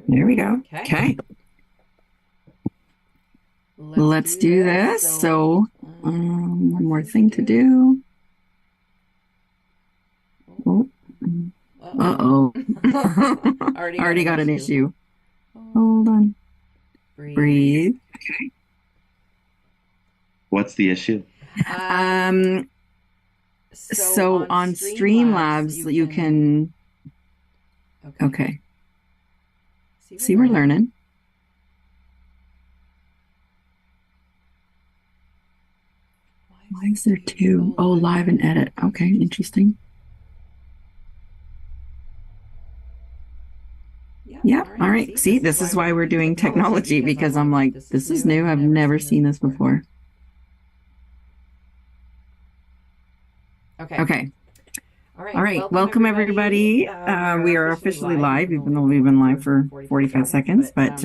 There we go. Okay. Let's do this. So, one more thing to do. Oh, uh-oh. Already got an issue. Hold on. Breathe. Okay. What's the issue? So on Streamlabs, you can. Okay. See, we're learning. Why is there two? Oh, live and edit. Okay, interesting. Yeah, all right. See, this is why we're doing technology, because I'm like, this is new. I've never seen this before. Okay. All right. Welcome, everybody. We are officially live, even though we've been live for 45 seconds. But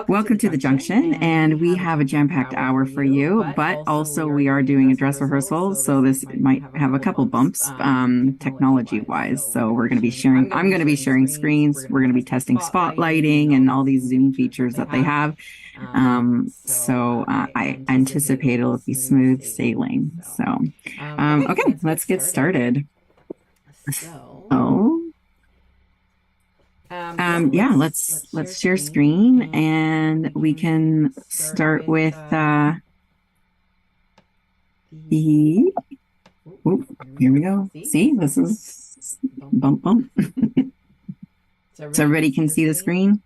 welcome to the Junction, and we have a jam-packed hour for you, but also we are doing a dress rehearsal, so this might have a couple bumps technology-wise. So we're going to be sharing, I'm going to be sharing screens, we're going to be testing spotlighting and all these Zoom features that they have. So I anticipate it'll be smooth sailing. So, okay, let's get started. So, yeah, let's share screen, and we can start with the. Oop, here we go. See, this is bump. So everybody can see the screen.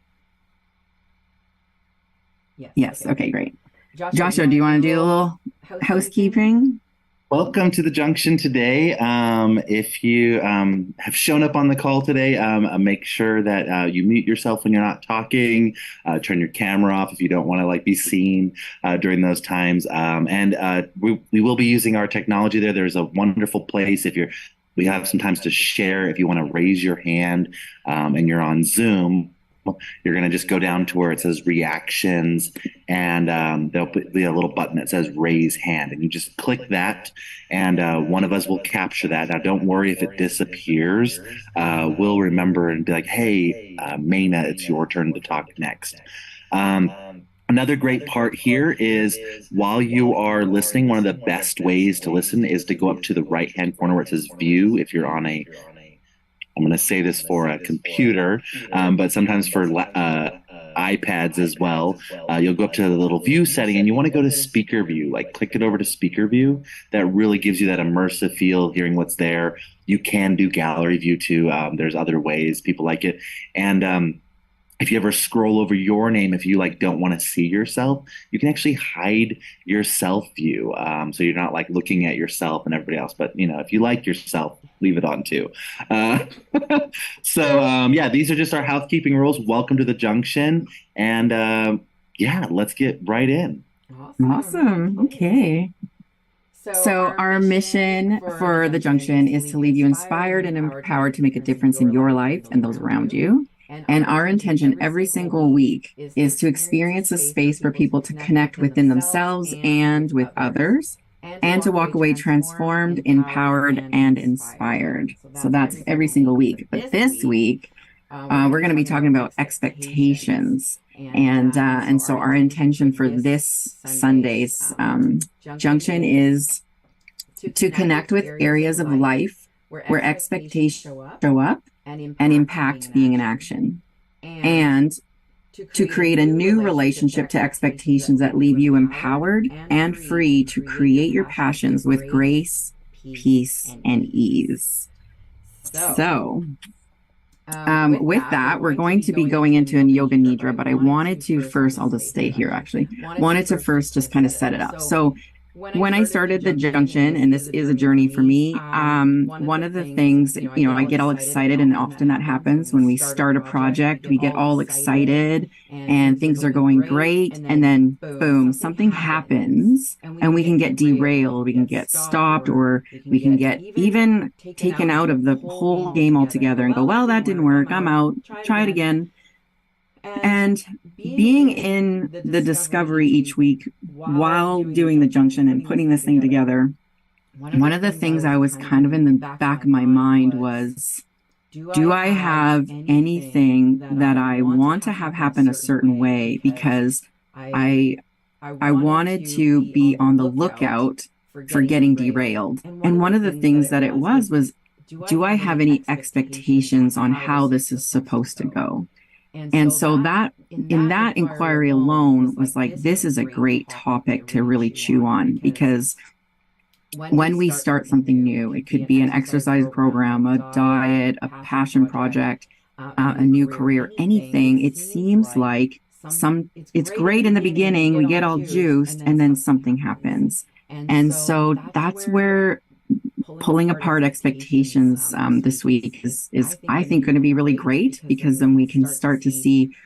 Yes. Okay, great. Joshua, do you want to do a little housekeeping? Welcome to the Junction today. If you have shown up on the call today, make sure that you mute yourself when you're not talking. Turn your camera off if you don't want to be seen during those times. We will be using our technology there. There's a wonderful place we have some times to share. If you want to raise your hand and you're on Zoom, you're going to just go down to where it says reactions, and there'll be a little button that says raise hand, and you just click that, and one of us will capture that. Now, don't worry if it disappears. We'll remember and be like, hey, Maina, it's your turn to talk next. Another great part here is while you are listening, one of the best ways to listen is to go up to the right-hand corner where it says view. If you're on I'm going to say this for a computer, but sometimes for iPads as well, you'll go up to the little view setting and you want to go to speaker view, click it over to speaker view. That really gives you that immersive feel, hearing what's there. You can do gallery view too. There's other ways people like it. And if you ever scroll over your name, if you don't want to see yourself, you can actually hide your self view. So you're not looking at yourself and everybody else, but if you like yourself, leave it on too. Yeah, these are just our housekeeping rules. Welcome to the Junction. And yeah, let's get right in. Awesome. Okay. So our mission for the Junction is to leave you inspired and empowered to make a difference in your life and those around you. And our intention every single week is to experience a space for people to connect within themselves and with others, and to walk away transformed, empowered, and inspired. So that's every single week. But this week, we're going to be talking about expectations. And so our intention for this Sunday's Junction is to connect with areas of life where expectations show up and impact being in action, and to create a new relationship to expectations that leave you empowered and free to create your passions with grace, peace, and ease. So, with that, we're going to be going into an Yoga Nidra, but I wanted to first, I'll just stay here actually, wanted to first just kind of set it up. So when I started the Junction, and this is a journey for me, one of the things, I get all excited, and often that happens when we start a project, we get all excited and things are going great. And then boom, something happens and we can get derailed, we can get stopped, or we can get even taken out of the whole game altogether and go, well, that didn't work, I'm out, try it again. And being in the discovery each week while doing the Junction and putting this thing together, one of the things I was kind of in the back of my mind was, do I have anything that I want to have happen a certain way because I I wanted to be on the lookout for getting derailed. And one of the things that it was do I have any expectations on how this is supposed to go? And so that in that inquiry alone was like, this is a great topic to really chew on because when we start something new, it could be an exercise program, a diet, a passion project, a new career, anything. It seems like it's great in the beginning, we get all juiced, and then something happens. And so that's where pulling apart expectations this week is I think going to be really great because then we can start to see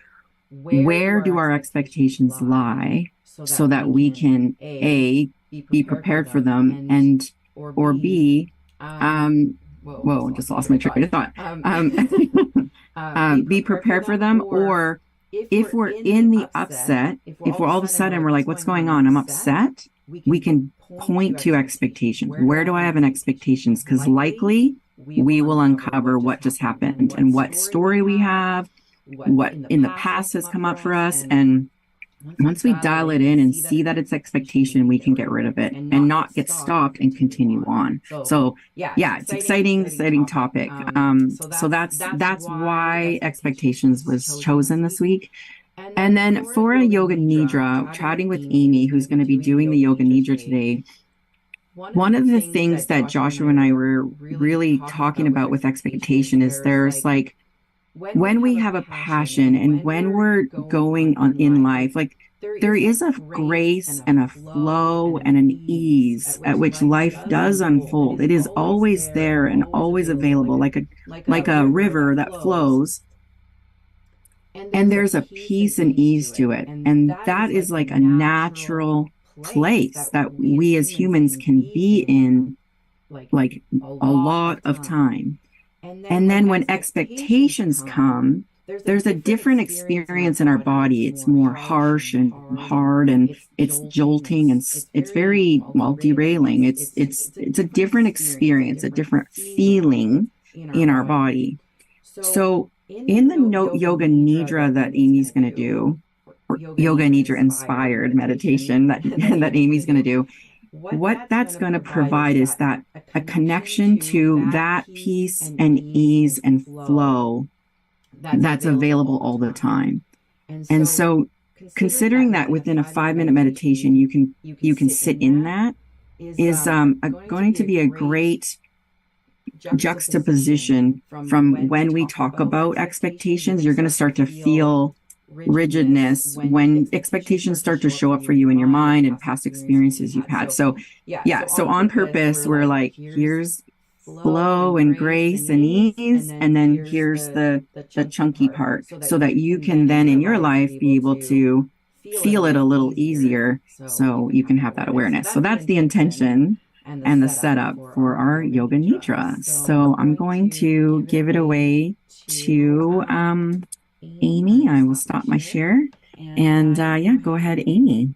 where do our expectations lie so that we can A, be prepared for them, and or B, whoa, just lost my train of thought. Be prepared for them, or if we're in the upset, if we're all of a sudden we're like, what's going on? I'm upset. We can point to expectations. Where do I have an expectations? Because likely we will uncover what just happened and what story we have, what in the past has come up for us. And once we dial it in and see that it's expectation, we can get rid of it and not get stopped and continue on. So yeah, it's exciting topic. So that's why expectations was chosen this week. And then for a yoga nidra, chatting with Amy, who's going to be doing the yoga nidra today, one of the things that Joshua and I were really talking about with expectation is there's like when we have a passion and when we're going on in life, like there is a grace and a flow and an ease at which life does unfold. It is always there and always available, like a river that flows. And there's a peace and ease to it. And that is like a natural place that we as humans can be in like a lot of time. And then when expectations come, there's a different experience in our body. It's more harsh and hard and it's jolting and it's very, well, derailing. It's a different experience, a different feeling in our body. So in the yoga nidra that Amy's going to do, or yoga nidra inspired meditation that Amy's going to do, what that's going to provide is that a connection to that peace and ease and flow that's available all the time. And so considering that within a 5-minute meditation, you can sit in that is going to be a great juxtaposition from when we talk about expectations. You're going to start to feel rigidness when expectations start to show up for you in your mind and past experiences you've had. So yeah, so on purpose, we're like, here's flow and grace and ease, and then here's the chunky part so that you can then in your life be able to feel it a little easier so you can have that awareness. So that's the intention and the setup for our yoga nidra. So I'm going to give it away to Amy. I will stop my share. And yeah, go ahead, Amy.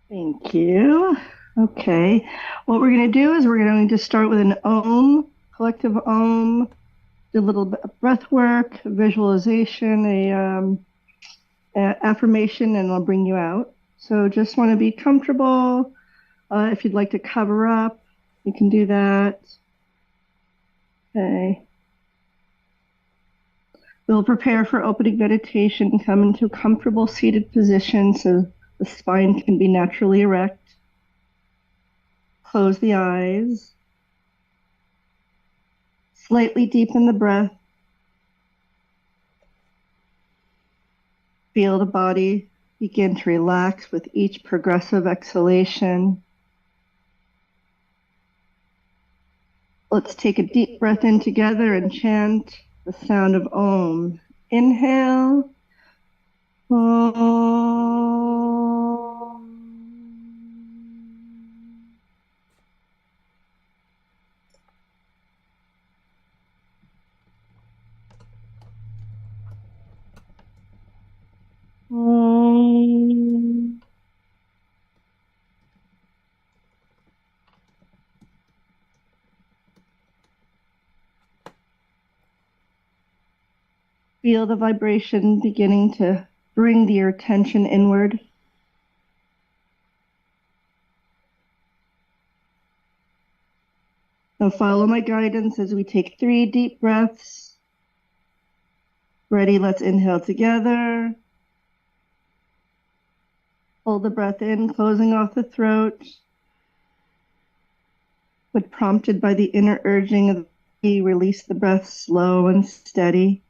Thank you. Okay. What we're going to do is we're going to start with an Om, collective Om, do a little bit of breath work, visualization, a affirmation, and I'll bring you out. So just want to be comfortable. If you'd like to cover up, you can do that. Okay. We'll prepare for opening meditation, come into a comfortable seated position so the spine can be naturally erect. Close the eyes. Slightly deepen the breath. Feel the body begin to relax with each progressive exhalation. Let's take a deep breath in together and chant the sound of Om. Inhale. Om. Om. Feel the vibration beginning to bring your attention inward. Now follow my guidance as we take 3 deep breaths. Ready, let's inhale together. Hold the breath in, closing off the throat. When prompted by the inner urging of the body, release the breath slow and steady.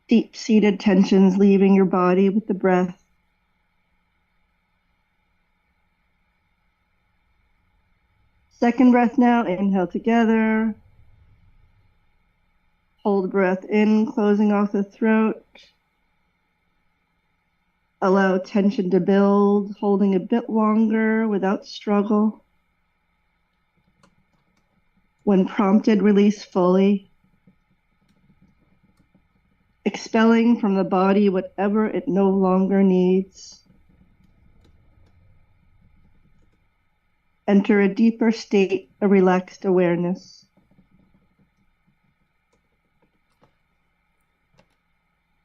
Deep-seated tensions leaving your body with the breath. Second breath now, inhale together. Hold the breath in, closing off the throat. Allow tension to build, holding a bit longer without struggle. When prompted, release fully, expelling from the body whatever it no longer needs. Enter a deeper state of relaxed awareness.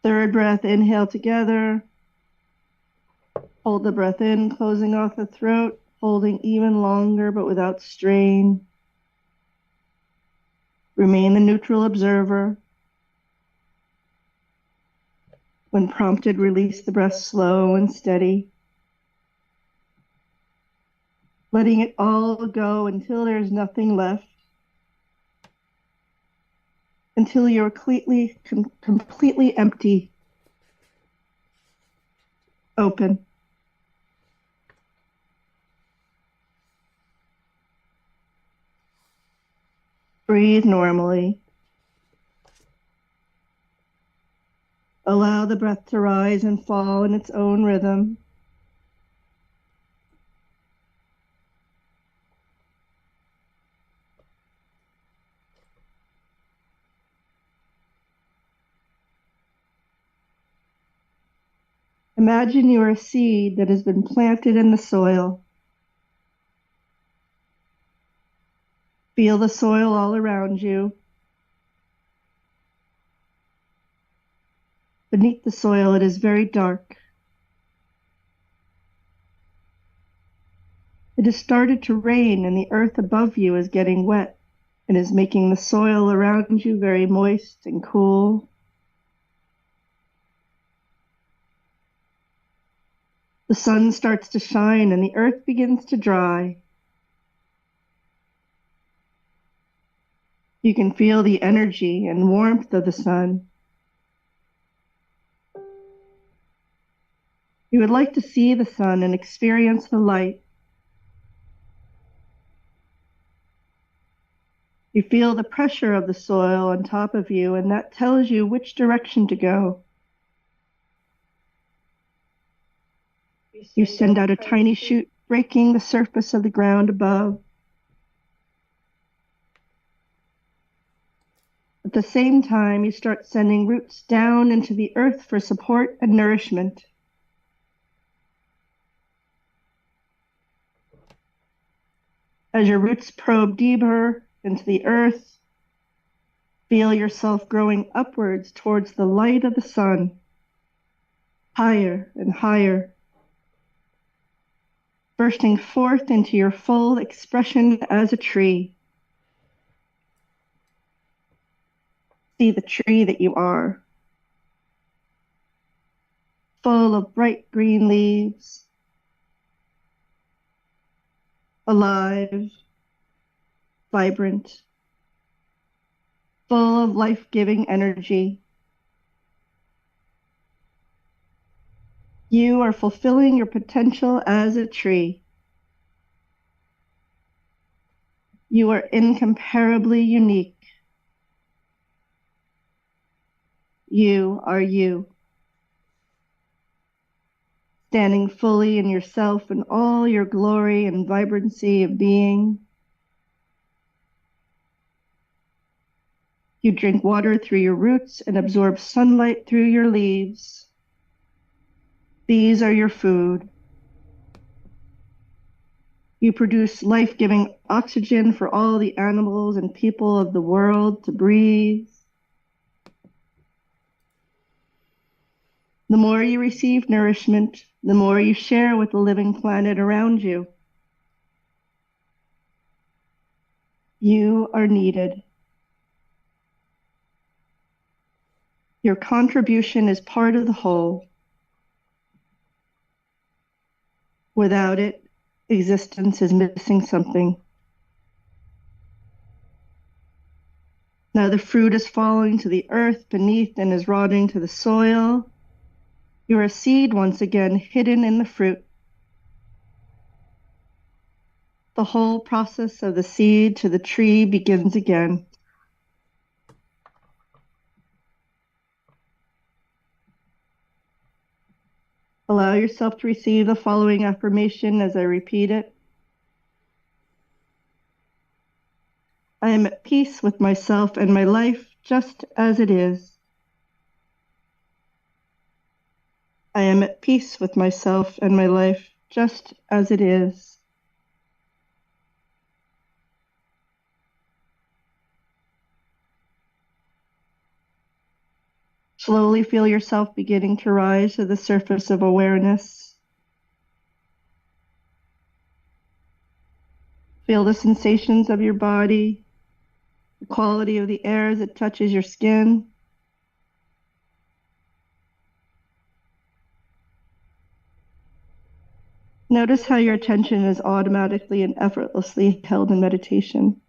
Third breath, inhale together. Hold the breath in, closing off the throat, holding even longer but without strain. Remain the neutral observer. When prompted, release the breath slow and steady. Letting it all go until there's nothing left. Until you're completely empty. Open. Breathe normally. Allow the breath to rise and fall in its own rhythm. Imagine you are a seed that has been planted in the soil. Feel the soil all around you. Beneath the soil, it is very dark. It has started to rain, and the earth above you is getting wet and is making the soil around you very moist and cool. The sun starts to shine, and the earth begins to dry. You can feel the energy and warmth of the sun. You would like to see the sun and experience the light. You feel the pressure of the soil on top of you, and that tells you which direction to go. You send out a tiny shoot, breaking the surface of the ground above. At the same time, you start sending roots down into the earth for support and nourishment. As your roots probe deeper into the earth, feel yourself growing upwards towards the light of the sun, higher and higher, bursting forth into your full expression as a tree. See the tree that you are, full of bright green leaves, alive, vibrant, full of life-giving energy. You are fulfilling your potential as a tree. You are incomparably unique. You are you. Standing fully in yourself in all your glory and vibrancy of being. You drink water through your roots and absorb sunlight through your leaves. These are your food. You produce life-giving oxygen for all the animals and people of the world to breathe. The more you receive nourishment, the more you share with the living planet around you. You are needed. Your contribution is part of the whole. Without it, existence is missing something. Now the fruit is falling to the earth beneath and is rotting to the soil. You are a seed once again hidden in the fruit. The whole process of the seed to the tree begins again. Allow yourself to receive the following affirmation as I repeat it. I am at peace with myself and my life just as it is. I am at peace with myself and my life just as it is. Slowly feel yourself beginning to rise to the surface of awareness. Feel the sensations of your body, the quality of the air as it touches your skin. Notice how your attention is automatically and effortlessly held in meditation.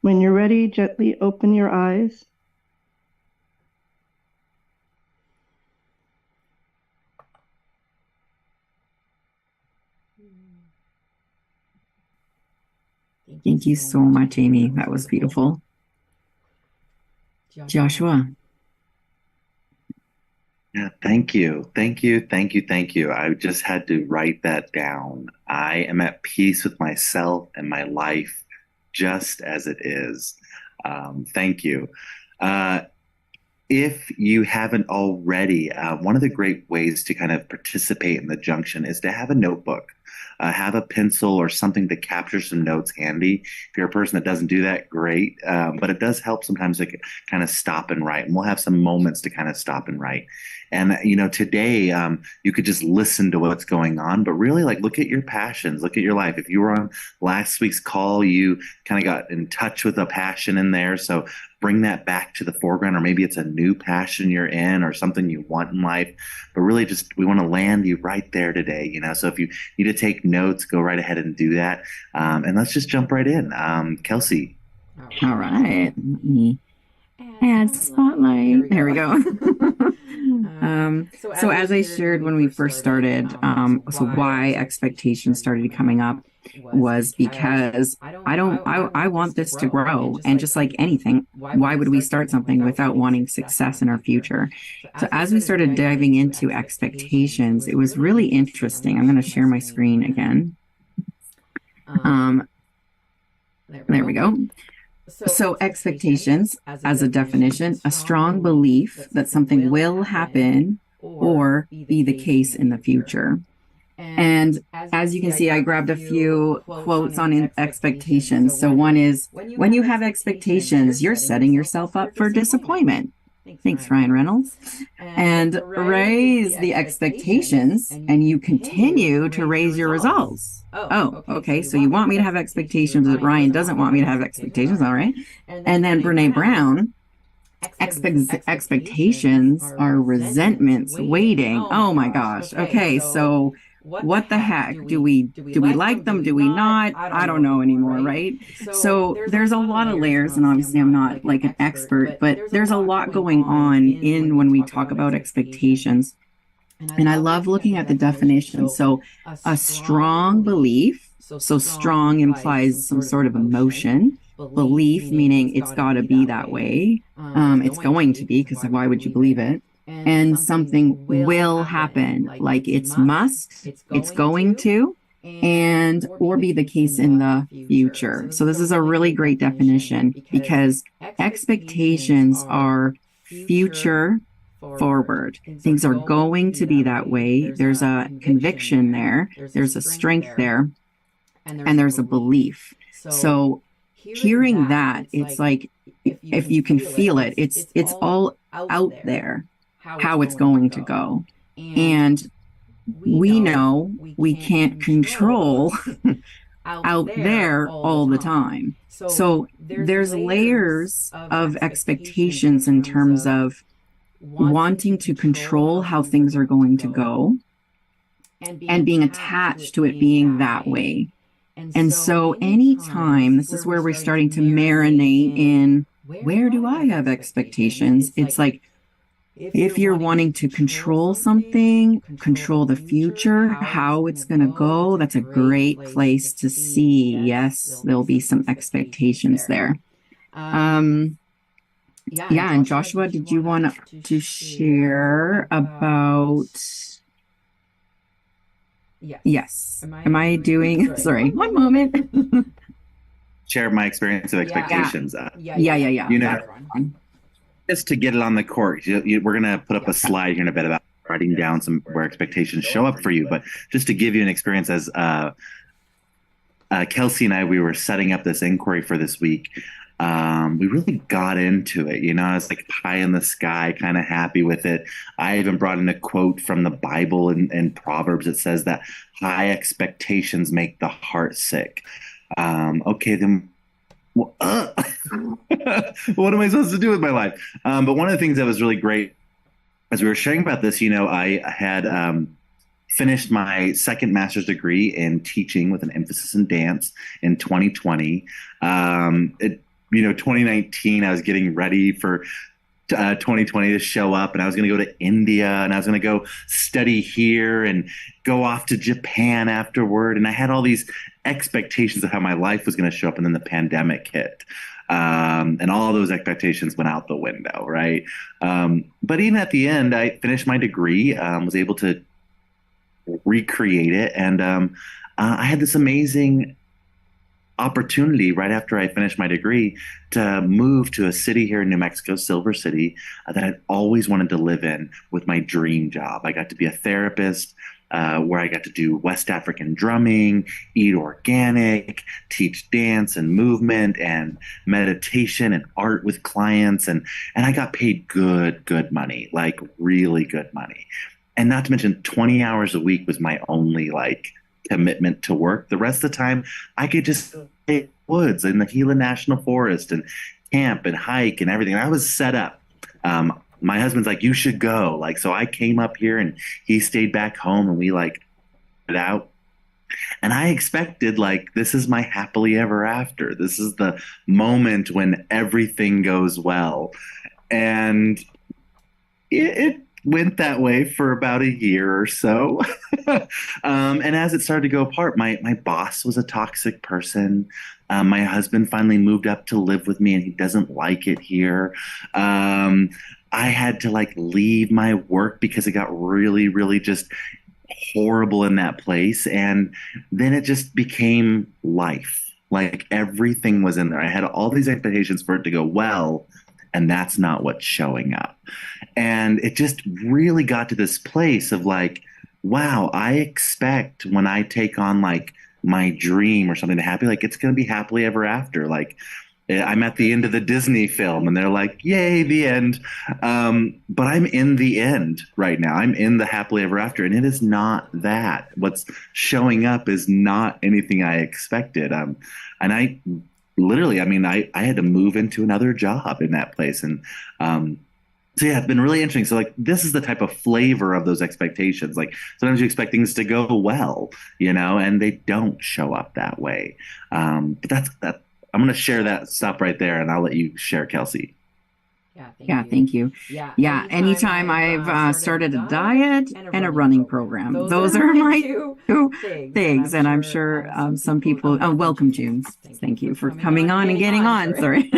When you're ready, gently open your eyes. Thank you so much, Amy. That was beautiful. Joshua. Yeah, thank you. Thank you. Thank you. Thank you. I just had to write that down. I am at peace with myself and my life just as it is. Thank you. If you haven't already, one of the great ways to kind of participate in the junction is to have a notebook, have a pencil or something to capture some notes handy. If you're a person that doesn't do that, great. But it does help sometimes to kind of stop and write. And we'll have some moments to kind of stop and write. And, today you could just listen to what's going on, but really like look at your passions, look at your life. If you were on last week's call, you kind of got in touch with a passion in there. So bring that back to the foreground, or maybe it's a new passion you're in or something you want in life. But really just we want to land you right there today, So if you need to take notes, go right ahead and do that. And let's just jump right in. Kelsey. All right. Let me add spotlight. There we go. So as I shared when we first started, so why expectations started coming up was because I want this to grow. And just like anything, why would we start something without wanting success in our future? So as we started diving into expectations, it was really interesting. I'm going to share my screen again. There we go. So expectations, as a definition, a strong belief that something will happen or be the case in the future. And as you can see, I grabbed a few quotes on expectations. So one is, when you have expectations, you're setting yourself up for disappointment. Thanks, Ryan Reynolds. And raise the expectations, and you continue to raise your results. Oh, okay. So you want me to have expectations, but Ryan doesn't want me to have expectations. All right. And then Brene Brown, expectations are resentments waiting. Oh my gosh. Okay. So what the heck? Do we like them? Do we not? I don't know anymore, right? So there's a lot of layers, and obviously I'm not like an expert, but there's a lot going on in when we talk about expectations. And I love looking at the definition. So a strong belief, so strong implies some sort of emotion. Belief meaning it's got to be that way. It's going to be, because why would you believe it? And something will happen, like it's must, it's going to, and or be the case in the future. So this is a really great definition, because expectations are future forward. Things are going to be that way. There's a conviction there, there's a strength there, and there's a belief. So hearing that, it's like, if you can feel it, it's all out there how it's going to go. And we know we can't control out there all the time. So there's layers of expectations in terms of wanting to control how things are going to go and being attached to it being that way. And so anytime, this is where we're starting to marinate in, where do I have expectations? It's like, if you're wanting to control something, control the future, how it's going to go, that's a great place to see. Yes, there'll be some expectations there. Yeah, and Joshua, did you want to share about... Yes. Am I doing... Sorry, one moment. Share my experience of expectations. Yeah. You know, just to get it on the court, we're going to put up a slide here in a bit about writing down some where expectations show up for you. But just to give you an experience, as Kelsey and I, we were setting up this inquiry for this week. We really got into it. You know, I was like pie in the sky, kind of happy with it. I even brought in a quote from the Bible and Proverbs that says that high expectations make the heart sick. Okay, then what am I supposed to do with my life? But one of the things that was really great as we were sharing about this, you know, I had finished my second master's degree in teaching with an emphasis in dance in 2020. 2019, I was getting ready for 2020 to show up, and I was going to go to India, and I was going to go study here and go off to Japan afterward. And I had all these expectations of how my life was going to show up, and then the pandemic hit. And all those expectations went out the window, right? But even at the end, I finished my degree, was able to recreate it, and I had this amazing opportunity right after I finished my degree to move to a city here in New Mexico, Silver City, that I'd always wanted to live in with my dream job. I got to be a therapist, where I got to do West African drumming, eat organic, teach dance and movement and meditation and art with clients. And I got paid good money, like really good money. And not to mention 20 hours a week was my only commitment to work. The rest of the time I could just stay in the woods in the Gila National Forest and camp and hike and everything. I was set up. My husband's like, you should go. So I came up here and he stayed back home, and we it out. And I expected this is my happily ever after. This is the moment when everything goes well. And it went that way for about a year or so. And as it started to go apart, my boss was a toxic person. My husband finally moved up to live with me, and he doesn't like it here. I had to leave my work because it got really, really just horrible in that place. And then it just became life. Everything was in there. I had all these expectations for it to go well, and that's not what's showing up. And it just really got to this place of wow, I expect when I take on my dream or something to happy, it's going to be happily ever after. I'm at the end of the Disney film, and they're like, yay, the end. But I'm in the end right now. I'm in the happily ever after, and it is not that. What's showing up is not anything I expected. And I literally, I had to move into another job in that place. And so yeah, it's been really interesting. So this is the type of flavor of those expectations. Sometimes you expect things to go well, and they don't show up that way. But that's that. I'm going to share that stuff right there, and I'll let you share, Kelsey. Thank you. Yeah, anytime I've started a diet and a running program. Those are my two things. And I'm sure some people, welcome, June. Thank you for coming on and getting on. Sorry.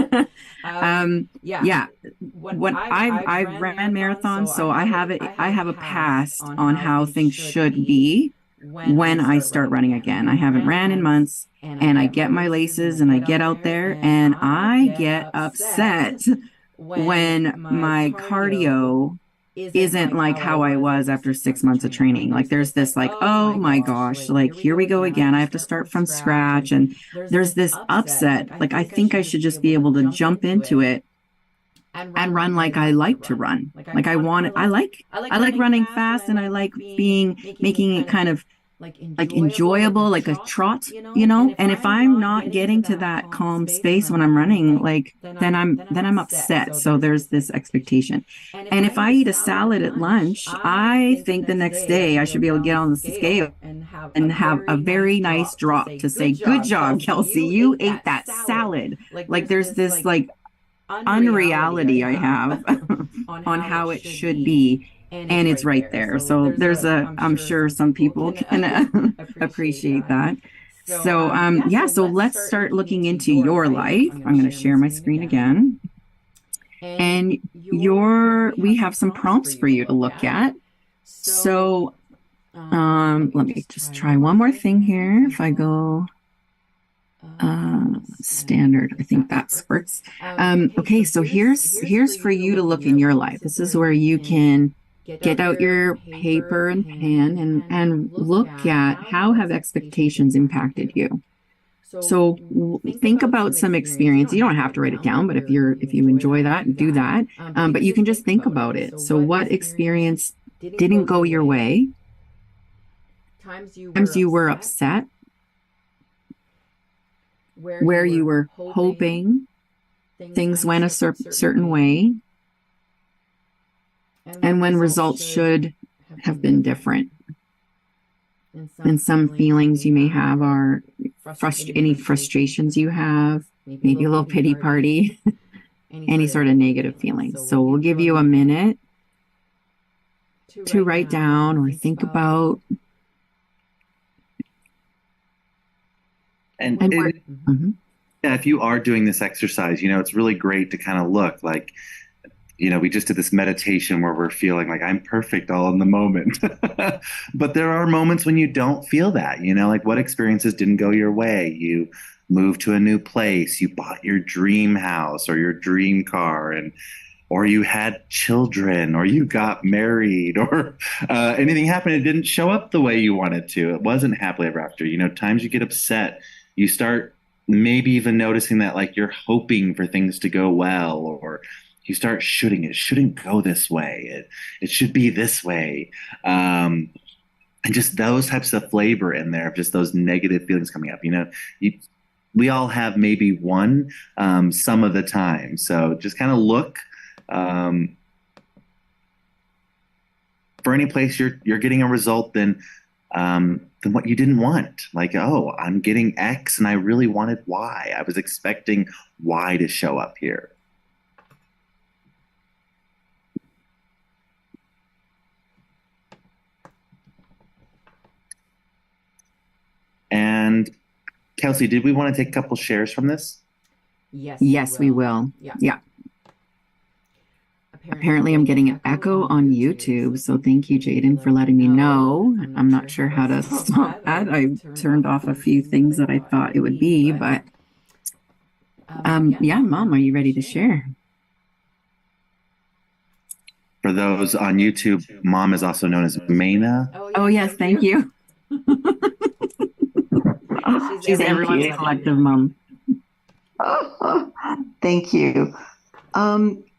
What I've ran marathons, so I have a past on how things should be when I start running again. I haven't ran in months, and I get my laces and I get out there, and I get upset when my cardio isn't like how I was after 6 months of training. Like there's this like, oh my gosh, like here we go again. I have to start from scratch. And there's this upset. Like I think I should just be able to jump into it and run like I like to run. Like I like running fast and I like making it kind of like enjoyable, like a trot, And if I'm not getting to that calm space when I'm running, like then I'm upset. So there's this expectation. And if I eat a salad at lunch, I think the next day I should be able to get on the scale and have a very nice drop to say, good job, Kelsey, you ate that salad. Like there's this like unreality I have on how it should be. And it's right there. So I'm sure some people can appreciate that. So, so let's start looking into your life. I'm going to share my screen again. And we have some prompts for you to look at. So, let me just try one more thing here. If I go standard, I think that works. Okay, so here's for you to look in your life. This is where you can get out your paper and pen and look at how have expectations impacted you. So think about some experience. You don't have to write it down, but if you enjoy that, do that. But you can just think about it. So what experience didn't go your way? Times you were upset, where you were hoping things went a certain way, and when results should have been different. And some feelings you may have are any frustrations you have, maybe a little pity party, any sort of negative feelings. So we'll give you a minute to write down or think about. Yeah, if you are doing this exercise, it's really great to kind of look like, we just did this meditation where we're feeling like I'm perfect all in the moment. But there are moments when you don't feel that, like what experiences didn't go your way. You moved to a new place, you bought your dream house or your dream car, or you had children, or you got married, or anything happened. It didn't show up the way you wanted to. It wasn't happily ever after. Times you get upset, you start maybe even noticing that like you're hoping for things to go well, or you start it shouldn't go this way. It should be this way. And just those types of flavor in there of just those negative feelings coming up, we all have maybe one, some of the time. So just kind of look, for any place you're getting a result than what you didn't want. Like, oh, I'm getting X and I really wanted Y. I was expecting Y to show up here. And Kelsey, did we want to take a couple shares from this? Yes, we will. Yeah. Apparently I'm getting an echo on YouTube, so thank you, Jaden, for letting me know. I'm not sure how to stop that. I turned off a few things that I thought it would be, but Mom, are you ready to share? For those on YouTube, Mom is also known as Maina. Oh yes, thank you. She's everyone's collective mom. Thank you.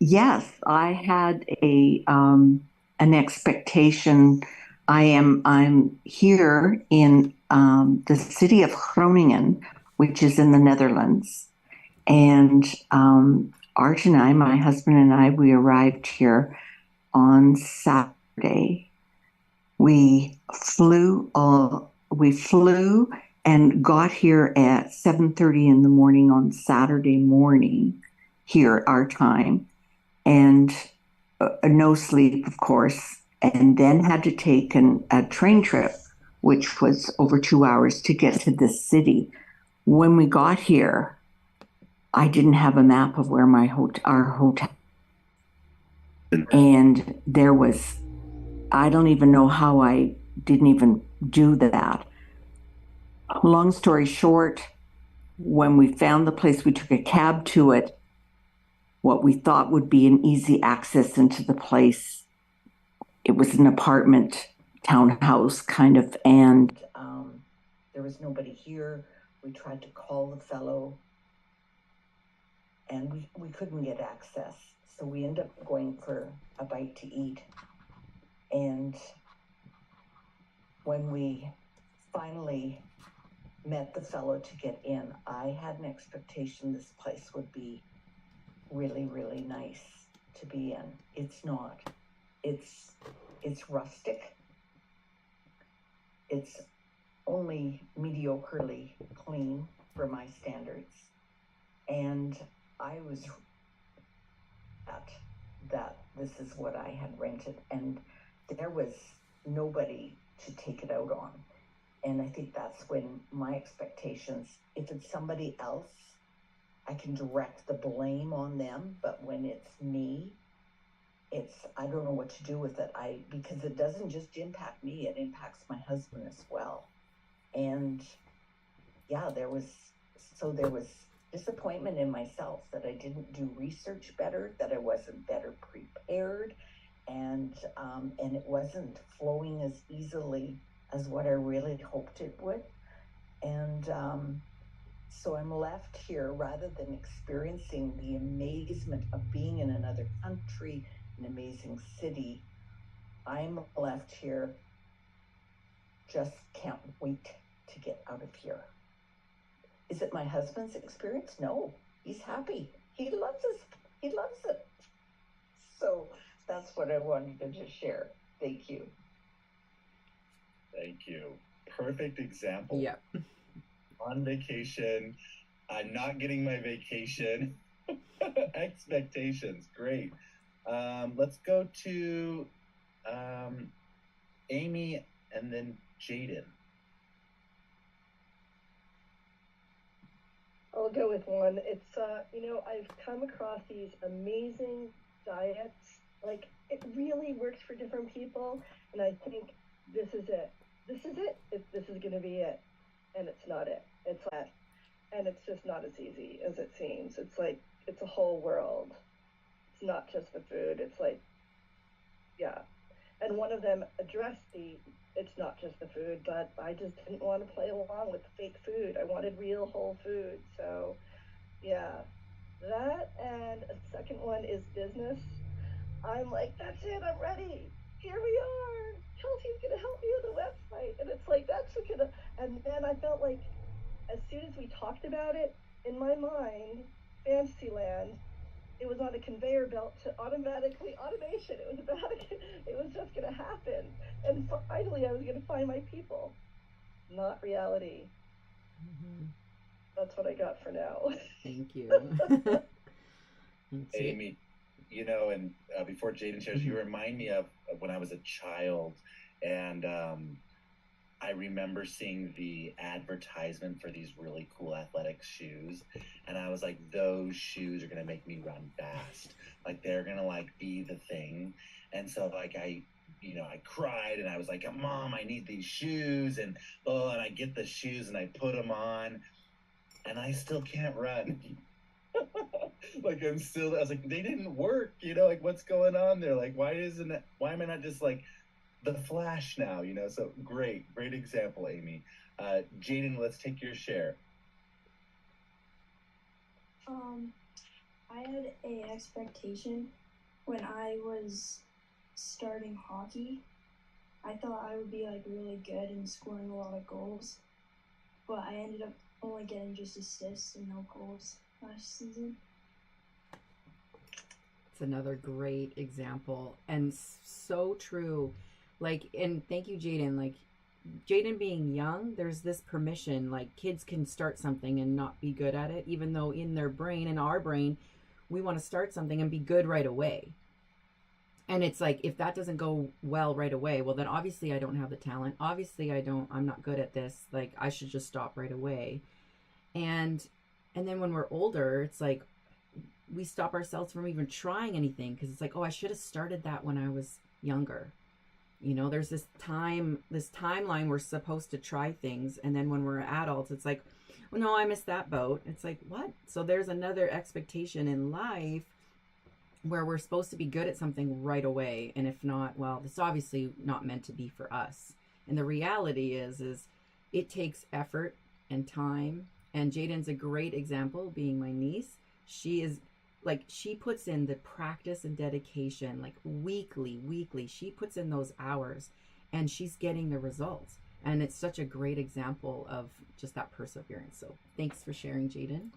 Yes, I had an expectation. I'm here in the city of Groningen, which is in the Netherlands, and Art and I, my husband and I, we arrived here on Saturday. We flew and got here at 7:30 in the morning on Saturday morning, here our time, and no sleep, of course, and then had to take a train trip, which was over 2 hours to get to this city. When we got here, I didn't have a map of where our hotel, and there was, I don't even know how I didn't even do that. Long story short, when we found the place, we took a cab to it. What we thought would be an easy access into the place it was an apartment townhouse kind of, and there was nobody here. We tried to call the fellow, and we couldn't get access. So we ended up going for a bite to eat. And when we finally met the fellow to get in, I had an expectation this place would be really, really nice to be in. It's not. It's rustic. It's only mediocrely clean for my standards. And I was that this is what I had rented, and there was nobody to take it out on. And I think that's when my expectations, if it's somebody else, I can direct the blame on them, but when it's me, I don't know what to do with it. Because it doesn't just impact me, it impacts my husband as well. And yeah, there was disappointment in myself that I didn't do research better, that I wasn't better prepared, and it wasn't flowing as easily as what I really hoped it would. And so I'm left here, rather than experiencing the amazement of being in another country, an amazing city, I'm left here, just can't wait to get out of here. Is it my husband's experience? No, he's happy. He loves us. He loves it. So that's what I wanted to just share. Thank you. Thank you. Perfect example. Yep. On vacation, I'm not getting my vacation. Expectations. Great. Let's go to Amy and then Jaden. I'll go with one. It's, I've come across these amazing diets. Like, it really works for different people. And I think this is it. This is it. This is going to be it. And it's not it. It's that. And it's just not as easy as it seems. It's like, it's a whole world. It's not just the food. It's like, yeah. And one of them addressed it's not just the food, but I just didn't want to play along with the fake food. I wanted real whole food. So yeah, that. And a second one is business. I'm like, that's it, I'm ready. Here we are. Chelsea's gonna help me with the website. And it's like, and then I felt like as soon as we talked about it, in my mind, Fantasyland, it was on a conveyor belt to automation. It was just going to happen. And finally, I was going to find my people. Not reality. Mm-hmm. That's what I got for now. Thank you. Amy, and before Jaden shares, you remind me of when I was a child, and I remember seeing the advertisement for these really cool athletic shoes, and I was like, those shoes are going to make me run fast. Like, they're going to be the thing. And so I cried, and I was like, Mom, I need these shoes. And I get the shoes and I put them on, and I still can't run. I was like, they didn't work, what's going on there? Like, why am I not just the Flash now, So great example, Amy. Jaden, let's take your share. I had a expectation when I was starting hockey. I thought I would be really good and scoring a lot of goals, but I ended up only getting just assists and no goals last season. It's another great example, and so true. And thank you, Jaden. Jaden being young, there's this permission, kids can start something and not be good at it, even though in their brain, in our brain, we want to start something and be good right away. And it's if that doesn't go well right away, well, then obviously I don't have the talent. Obviously I'm not good at this. I should just stop right away. And then when we're older, it's we stop ourselves from even trying anything, because it's I should have started that when I was younger. There's this timeline we're supposed to try things, and then when we're adults, it's well, no, I missed that boat. It's what? So there's another expectation in life where we're supposed to be good at something right away, and if not, well, it's obviously not meant to be for us. And the reality is it takes effort and time. And Jaden's a great example, being my niece. She is like, she puts in the practice and dedication, like weekly. She puts in those hours and she's getting the results. And it's such a great example of just that perseverance. So thanks for sharing, Jaden.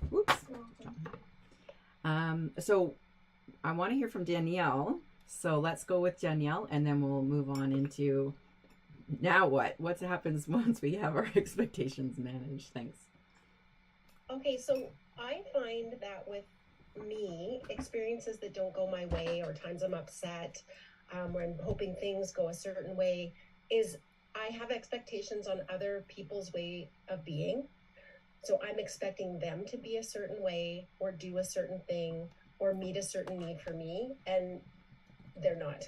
Whoops. So I want to hear from Danielle. So let's go with Danielle and then we'll move on into now what happens once we have our expectations managed. Thanks. Okay, so I find that with me, experiences that don't go my way or times I'm upset, or I'm hoping things go a certain way, is I have expectations on other people's way of being. So I'm expecting them to be a certain way or do a certain thing or meet a certain need for me, and they're not.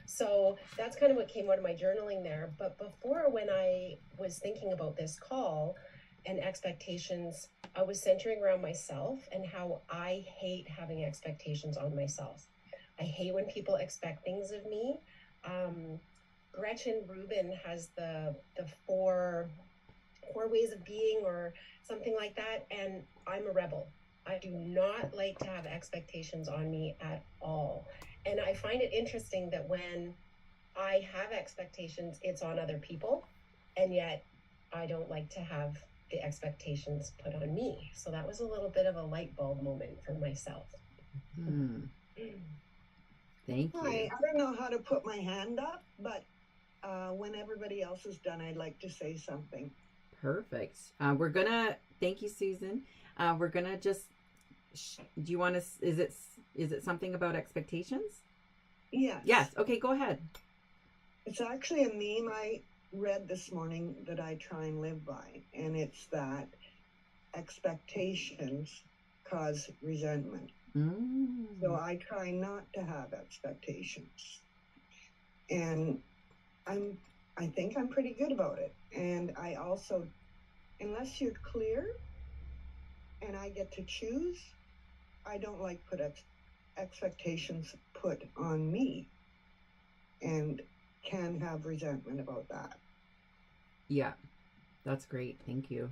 So that's kind of what came out of my journaling there. But before, when I was thinking about this call and expectations, I was centering around myself and how I hate having expectations on myself. I hate when people expect things of me. Gretchen Rubin has the four ways of being or something like that, and I'm a rebel. I do not like to have expectations on me at all. And I find it interesting that when I have expectations, it's on other people, and yet I don't like to have the expectations put on me. So that was a little bit of a light bulb moment for myself. Thank you. Hi, I don't know how to put my hand up, but when everybody else is done, I'd like to say something. Perfect. We're gonna thank you, Susan. We're gonna just. Do you want to? Is it something about expectations? Yes. Yes. Okay. Go ahead. It's actually a meme I read this morning that I try and live by, and it's that expectations cause resentment. So I try not to have expectations, and I think I'm pretty good about it. And I also, unless you're clear and I get to choose, I don't like expectations put on me, and can have resentment about that. Yeah, that's great. Thank you.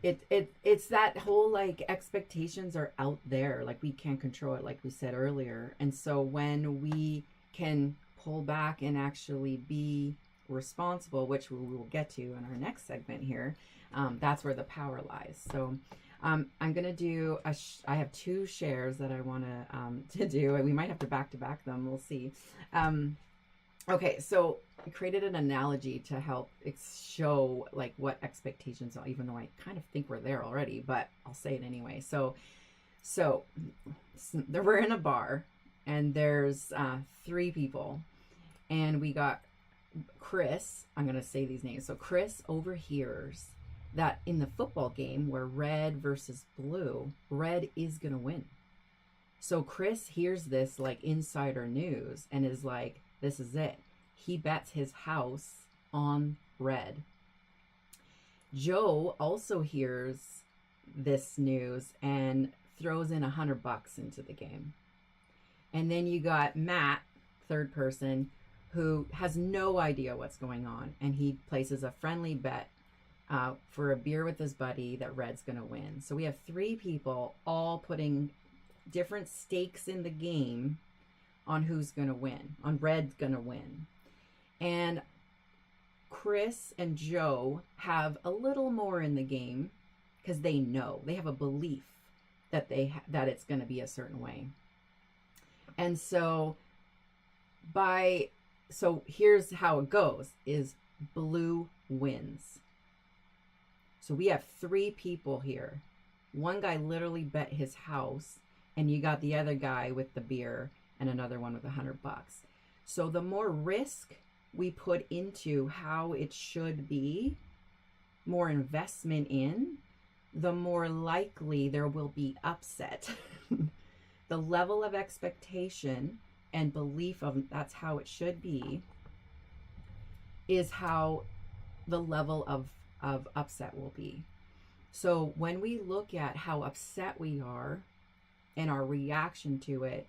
It's that whole, like, expectations are out there, like we can't control it, like we said earlier. And so when we can pull back and actually be responsible, which we will get to in our next segment here, that's where the power lies. So I'm gonna do I have two shares that I want to do, and we might have to back them. We'll see. Okay, so I created an analogy to help show like what expectations are, even though I kind of think we're there already, but I'll say it anyway. So we're in a bar, and there's 3 people, and we got Chris. I'm gonna say these names. So Chris overhears that in the football game where red versus blue, red is gonna win. So Chris hears this like insider news and is like, this is it. He bets his house on red. Joe also hears this news and throws in $100 into the game. And then you got Matt, third person, who has no idea what's going on, and he places a friendly bet for a beer with his buddy that red's going to win. So we have 3 people all putting different stakes in the game on who's going to win, on red's going to win. And Chris and Joe have a little more in the game because they know, they have a belief that that it's going to be a certain way. And so here's how it goes, is blue wins. So we have 3 people here. One guy literally bet his house, and you got the other guy with the beer and another one with $100. So the more risk we put into how it should be, more investment in, the more likely there will be upset. The level of expectation and belief of that's how it should be is how the level of upset will be. So when we look at how upset we are and our reaction to it,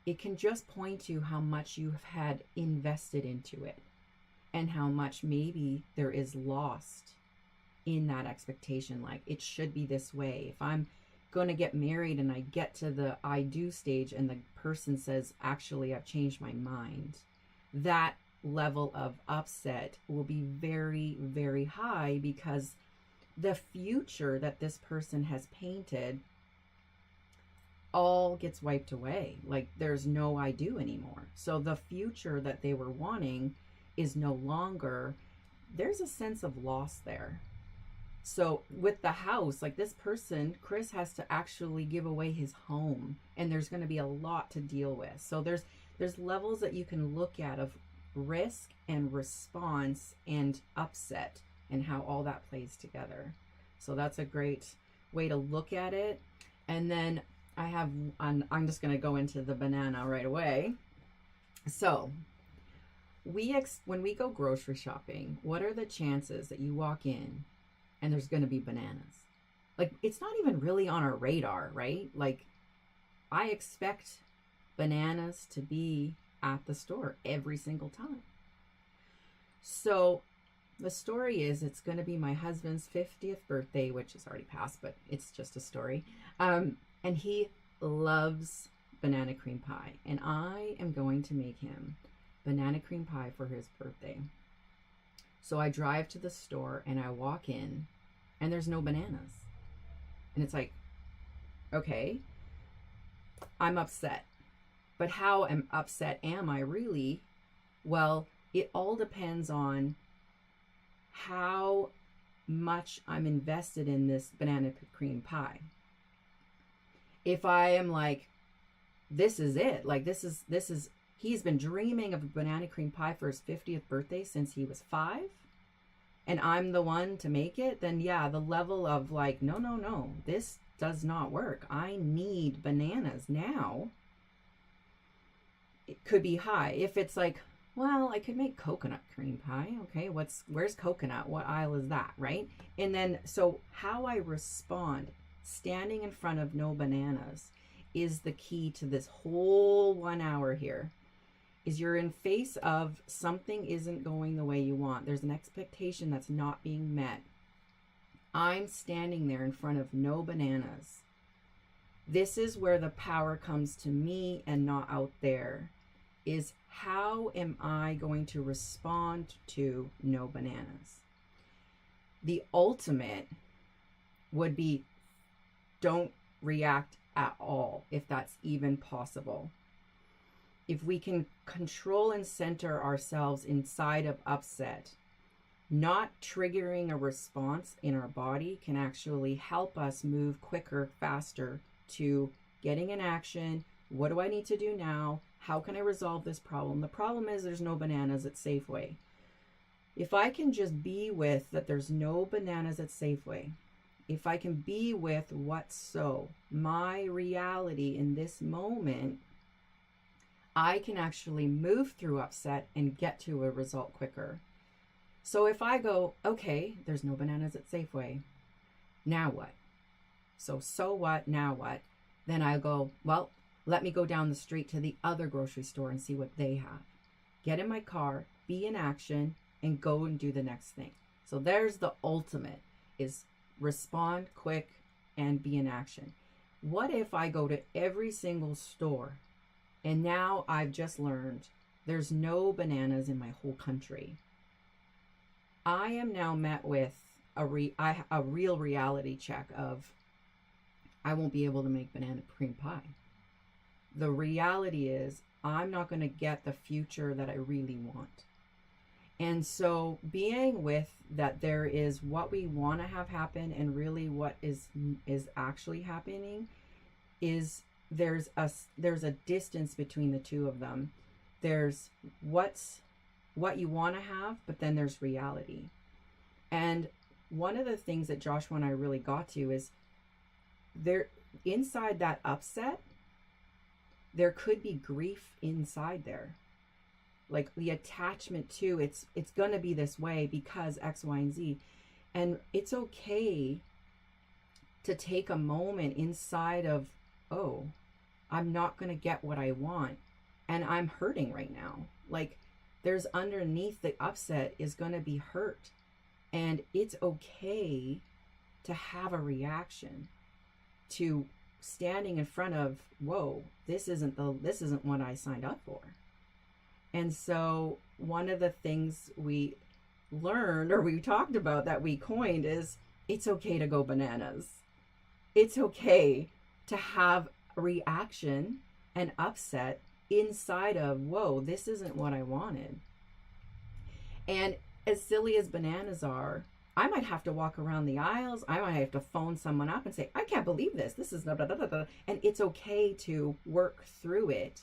it can just point to how much you have had invested into it and how much maybe there is lost in that expectation. Like, it should be this way. If I'm going to get married and I get to the I do stage and the person says, actually, I've changed my mind, that level of upset will be very, very high, because the future that this person has painted all gets wiped away. Like, there's no I do anymore. So the future that they were wanting is no longer, there's a sense of loss there. So with the house, like, this person, Chris, has to actually give away his home, and there's going to be a lot to deal with. So there's levels that you can look at of risk and response and upset and how all that plays together. So that's a great way to look at it. And then I'm just going to go into the banana right away. So when we go grocery shopping, what are the chances that you walk in and there's going to be bananas? Like, it's not even really on our radar, right? Like, I expect bananas to be at the store every single time. So the story is, it's going to be my husband's 50th birthday, which is already passed, but it's just a story. And he loves banana cream pie, and I am going to make him banana cream pie for his birthday. So I drive to the store and I walk in and there's no bananas. And it's like, okay, I'm upset. But how upset am I really? Well, it all depends on how much I'm invested in this banana cream pie. If I am like, this is it, like, this is, he's been dreaming of a banana cream pie for his 50th birthday since he was 5, and I'm the one to make it, then yeah, the level of like, no, this does not work. I need bananas now. It could be high. If it's like, well, I could make coconut cream pie. Okay, where's coconut? What aisle is that, right? And then, so how I respond, standing in front of no bananas, is the key to this whole 1 hour here. Is you're in face of something isn't going the way you want. There's an expectation that's not being met. I'm standing there in front of no bananas. This is where the power comes to me and not out there. Is how am I going to respond to no bananas? The ultimate would be, don't react at all, if that's even possible. If we can control and center ourselves inside of upset, not triggering a response in our body can actually help us move quicker, faster to getting an action. What do I need to do now? How can I resolve this problem? The problem is there's no bananas at Safeway. If I can just be with that there's no bananas at Safeway, if I can be with what's so, my reality in this moment, I can actually move through upset and get to a result quicker. So if I go, okay, there's no bananas at Safeway, now what? So what, now what? Then I go, well, let me go down the street to the other grocery store and see what they have. Get in my car, be in action, and go and do the next thing. So there's the ultimate, is respond quick and be in action. What if I go to every single store and now I've just learned there's no bananas in my whole country? I am now met with a real reality check of, I won't be able to make banana cream pie. The reality is, I'm not going to get the future that I really want. And so being with that there is what we want to have happen and really what is actually happening, is there's a distance between the two of them. There's what you want to have, but then there's reality. And one of the things that Joshua and I really got to is, there, inside that upset, there could be grief inside there. Like the attachment to it's going to be this way because X, Y, and Z. And it's okay to take a moment inside of, oh, I'm not going to get what I want. And I'm hurting right now. Like, there's underneath the upset is going to be hurt. And it's okay to have a reaction to standing in front of, whoa, this isn't what I signed up for. And so one of the things we learned, or we talked about, that we coined, is it's okay to go bananas. It's okay to have a reaction and upset inside of, whoa, this isn't what I wanted. And as silly as bananas are, I might have to walk around the aisles. I might have to phone someone up and say, I can't believe this. This is blah, blah, blah, blah. And it's okay to work through it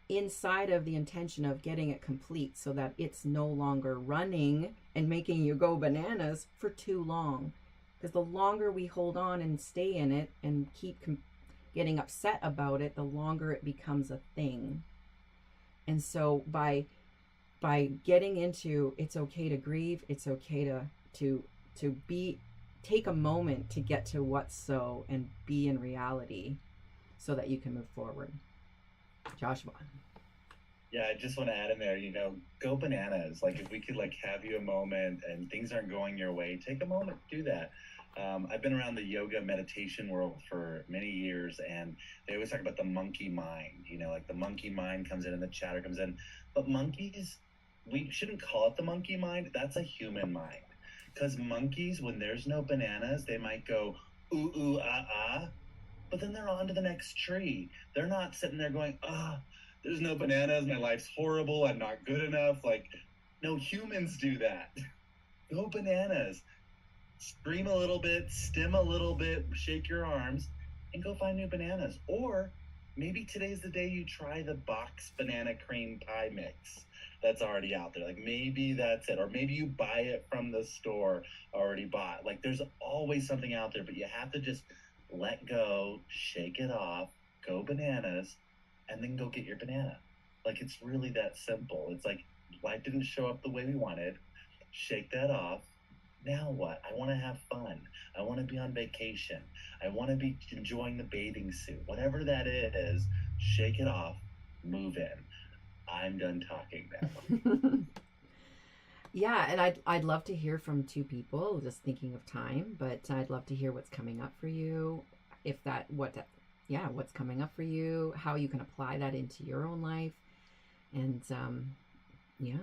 inside of the intention of getting it complete, so that it's no longer running and making you go bananas for too long. Because the longer we hold on and stay in it and keep getting upset about it, the longer it becomes a thing. And so by getting into, it's okay to grieve, it's okay to take a moment to get to what's so, and be in reality, so that you can move forward. Joshua. Yeah, I just want to add in there, go bananas. Like, if we could have you a moment and things aren't going your way, take a moment, do that. I've been around the yoga meditation world for many years, and they always talk about the monkey mind, the monkey mind comes in and the chatter comes in. But monkeys, we shouldn't call it the monkey mind. That's a human mind. Because monkeys, when there's no bananas, they might go, ooh, ooh, ah, ah. But then they're on to the next tree. They're not sitting there going, there's no bananas, my life's horrible, I'm not good enough. No, humans do that. Go bananas. Scream a little bit, stim a little bit, shake your arms, and go find new bananas. Or maybe today's the day you try the box banana cream pie mix that's already out there. Maybe that's it. Or maybe you buy it from the store already bought. There's always something out there, but you have to just let go, shake it off, go bananas, and then go get your banana. It's really that simple. It's life didn't show up the way we wanted. Shake that off. Now what? I want to have fun. I want to be on vacation. I want to be enjoying the bathing suit. Whatever that is, shake it off, move in. I'm done talking now. Yeah, and I'd love to hear from two people, just thinking of time, but I'd love to hear what's coming up for you, what's coming up for you, how you can apply that into your own life. And yeah,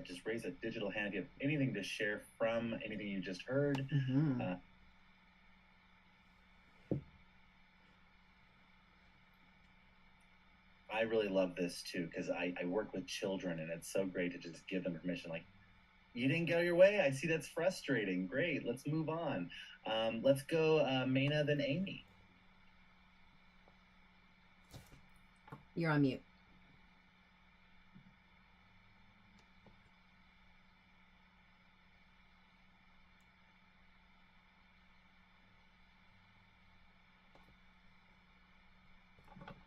just raise a digital hand if you have anything to share from anything you just heard. Mm-hmm. I really love this too, because I work with children, and it's so great to just give them permission. You didn't go your way. I see that's frustrating. Great. Let's move on. Let's go Maina, then Amy. You're on mute.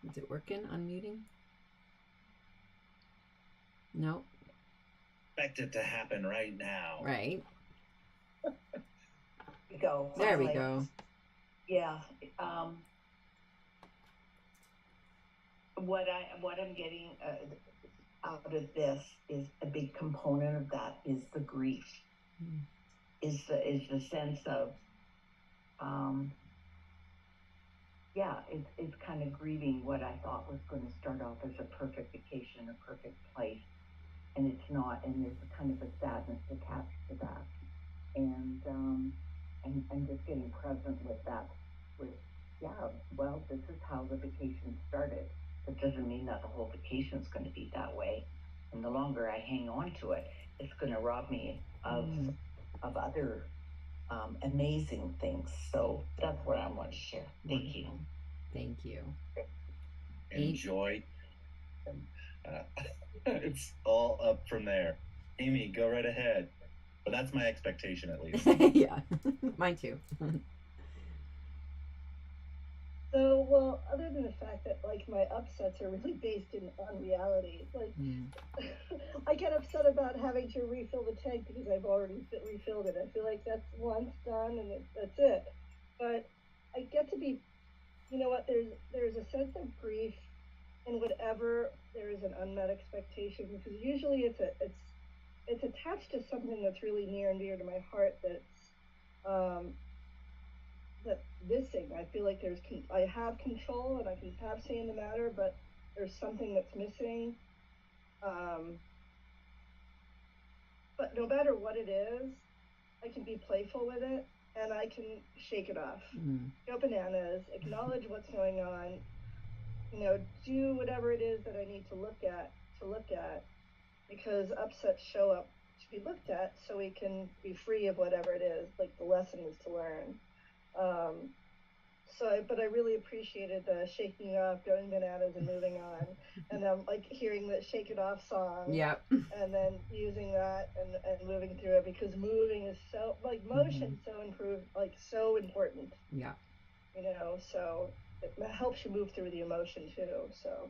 Is it working? Unmuting? No. Expect it to happen right now. Right. Go. There we go. Yeah. What I'm getting out of this is a big component of that is the grief. Is the sense of it's kind of grieving what I thought was going to start off as a perfect vacation, a perfect place, and it's not, and there's a kind of a sadness attached to that, and just getting present with that, this is how the vacation started. It doesn't mean that the whole vacation is going to be that way, and the longer I hang on to it, it's going to rob me of other amazing things. So that's what I want to share. Thank you. Thank you. Enjoy. It's all up from there. Amy, go right ahead. But that's my expectation, at least. Yeah, mine too. So, well, other than the fact that like my upsets are really based on reality, like I get upset about having to refill the tank because I've already refilled it. I feel like that's once done and that's it. But I get to be, you know what? There's a sense of grief in whatever there is an unmet expectation, because usually it's attached to something that's really near and dear to my heart that's missing. I feel like I have control and I can have say in the matter, but there's something that's missing. But no matter what it is, I can be playful with it and I can shake it off. Go bananas, acknowledge what's going on, do whatever it is that I need to look at, because upsets show up to be looked at so we can be free of whatever it is, like the lesson is to learn. But I really appreciated the shaking it off, going bananas and moving on. And like hearing the Shake It Off song. Yep. And then using that and moving through it, because moving is so, like motion, so important. Yeah. So it helps you move through the emotion too. So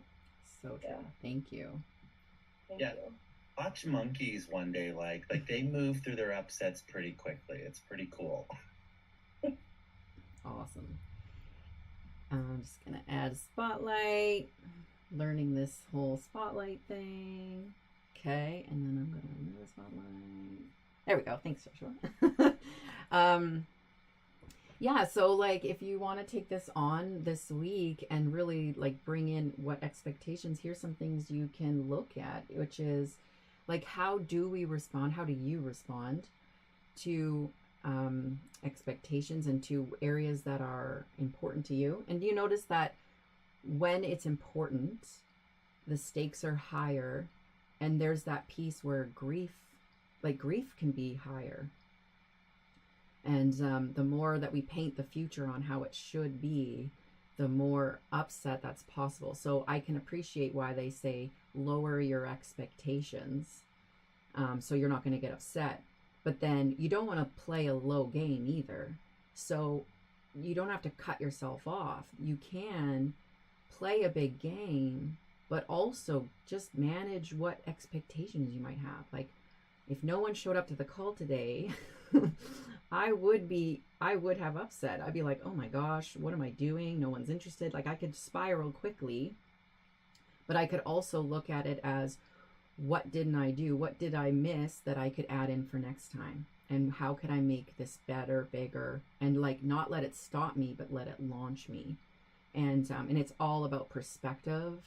true. Yeah. Thank you. Thank you. Watch monkeys one day, like they move through their upsets pretty quickly. It's pretty cool. Awesome. I'm just gonna add a spotlight, learning this whole spotlight thing. Okay, and then I'm gonna remove the spotlight. There we go. Thanks, Joshua. Yeah, so like if you want to take this on this week and really like bring in what expectations, here's some things you can look at, which is like, how do we respond? How do you respond to expectations and to areas that are important to you? And do you notice that when it's important, the stakes are higher, and there's that piece where grief can be higher. And the more that we paint the future on how it should be, the more upset that's possible. So I can appreciate why they say lower your expectations, so you're not going to get upset. But then you don't want to play a low game either. So you don't have to cut yourself off. You can play a big game, but also just manage what expectations you might have. Like, if no one showed up to the call today, I would have upset. I'd be like, oh my gosh, what am I doing? No one's interested. Like, I could spiral quickly, but I could also look at it as, what didn't I do? What did I miss that I could add in for next time? And how could I make this better, bigger, and like not let it stop me, but let it launch me? And it's all about perspective,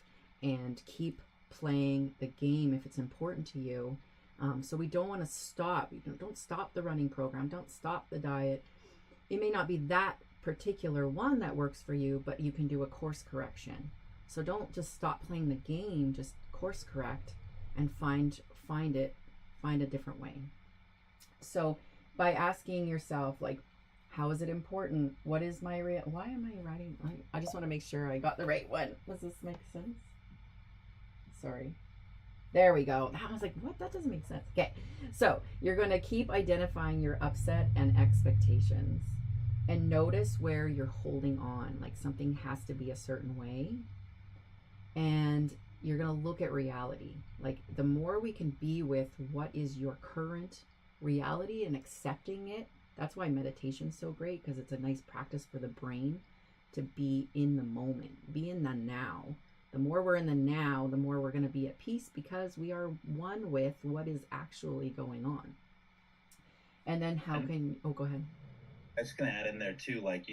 and keep playing the game if it's important to you. So we don't want to stop. Don't stop the running program. Don't stop the diet. It may not be that particular one that works for you, but you can do a course correction. So don't just stop playing the game. Just course correct and find a different way. So by asking yourself, like, how is it important? What is my why am I writing? I just want to make sure I got the right one. Does this make sense? Sorry. There we go. I was like, what? That doesn't make sense. Okay. So you're going to keep identifying your upset and expectations, and notice where you're holding on. Like, something has to be a certain way. And you're going to look at reality. Like, the more we can be with what is your current reality and accepting it. That's why meditation's so great, because it's a nice practice for the brain to be in the moment, be in the now. The more we're in the now, the more we're going to be at peace, because we are one with what is actually going on. And then go ahead. I was just going to add in there too, like,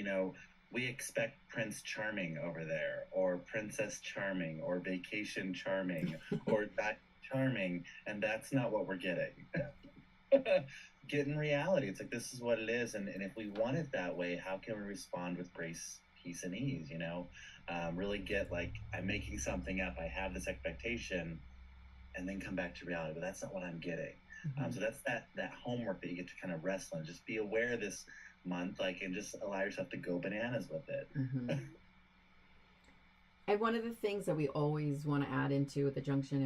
we expect Prince Charming over there, or Princess Charming, or Vacation Charming, or that Charming, and that's not what we're getting. Get in reality. It's like, this is what it is, and if we want it that way, how can we respond with grace, peace, and ease? Really get, like, I'm making something up, I have this expectation, and then come back to reality, but that's not what I'm getting. So that's that homework that you get to kind of wrestle and just be aware this month, like, and just allow yourself to go bananas with it. And one of the things that we always want to add into the junction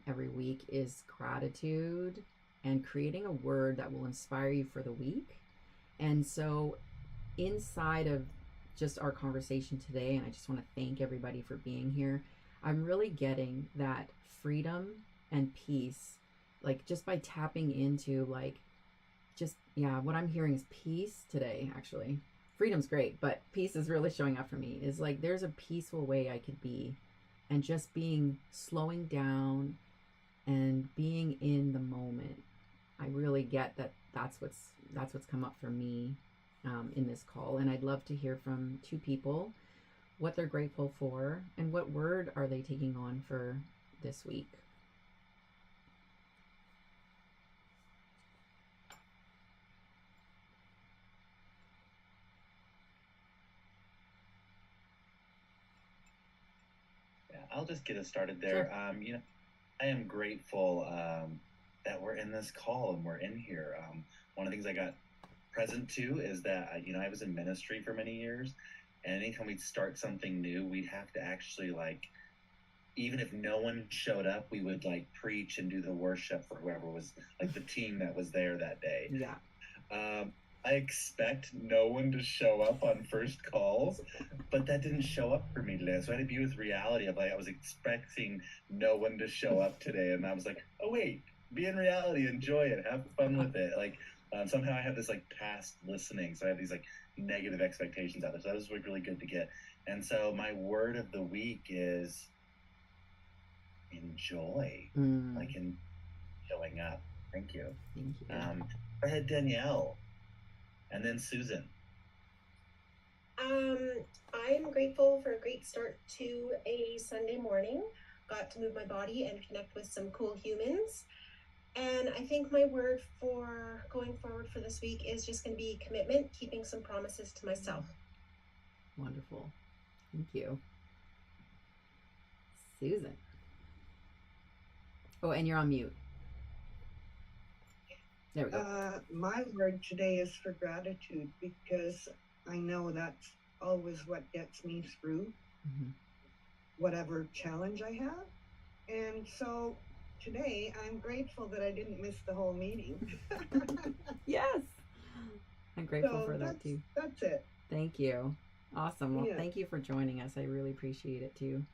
every week is gratitude, and creating a word that will inspire you for the week. And so inside of just our conversation today, and I just want to thank everybody for being here. I'm really getting that freedom and peace, like just by tapping into what I'm hearing is peace today, actually. Freedom's great, but peace is really showing up for me. Is like there's a peaceful way I could be, and just slowing down and being in the moment. I really get that that's what's come up for me in this call, and I'd love to hear from two people what they're grateful for and what word are they taking on for this week. I'll just get us started there. Sure. I am grateful that we're in this call and we're in here. One of the things I got present to is that I was in ministry for many years, and anytime we'd start something new, we'd have to actually even if no one showed up, we would preach and do the worship for whoever was the team that was there that day. Yeah. I expect no one to show up on first calls, but that didn't show up for me today. So I had to be with reality of I was expecting no one to show up today, and I was like, oh wait, be in reality, enjoy it, have fun with it. Somehow I have this past listening, so I have these negative expectations out there. So that was really good to get. And so my word of the week is enjoy, in showing up. Thank you. Thank you. Go ahead, Danielle. And then Susan. I'm grateful for a great start to a Sunday morning. Got to move my body and connect with some cool humans. And I think my word for going forward for this week is just going to be commitment, keeping some promises to myself. Wonderful. Thank you. Susan. Oh, and you're on mute. There we go. My word today is for gratitude, because I know that's always what gets me through whatever challenge I have. And so today I'm grateful that I didn't miss the whole meeting. Yes. I'm grateful for that too. That's it. Thank you. Awesome. Well, Yeah. Thank you for joining us. I really appreciate it too.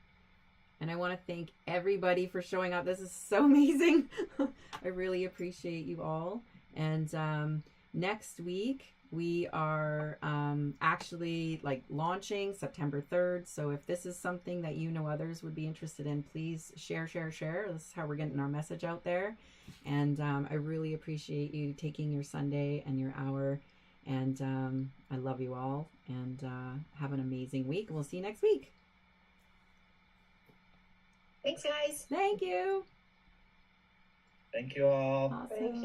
And I want to thank everybody for showing up. This is so amazing. I really appreciate you all. And next week, we are actually launching September 3rd. So if this is something that others would be interested in, please share. This is how we're getting our message out there. And I really appreciate you taking your Sunday and your hour. And I love you all. And have an amazing week. We'll see you next week. Thanks, guys. Thank you. Thank you all. Awesome.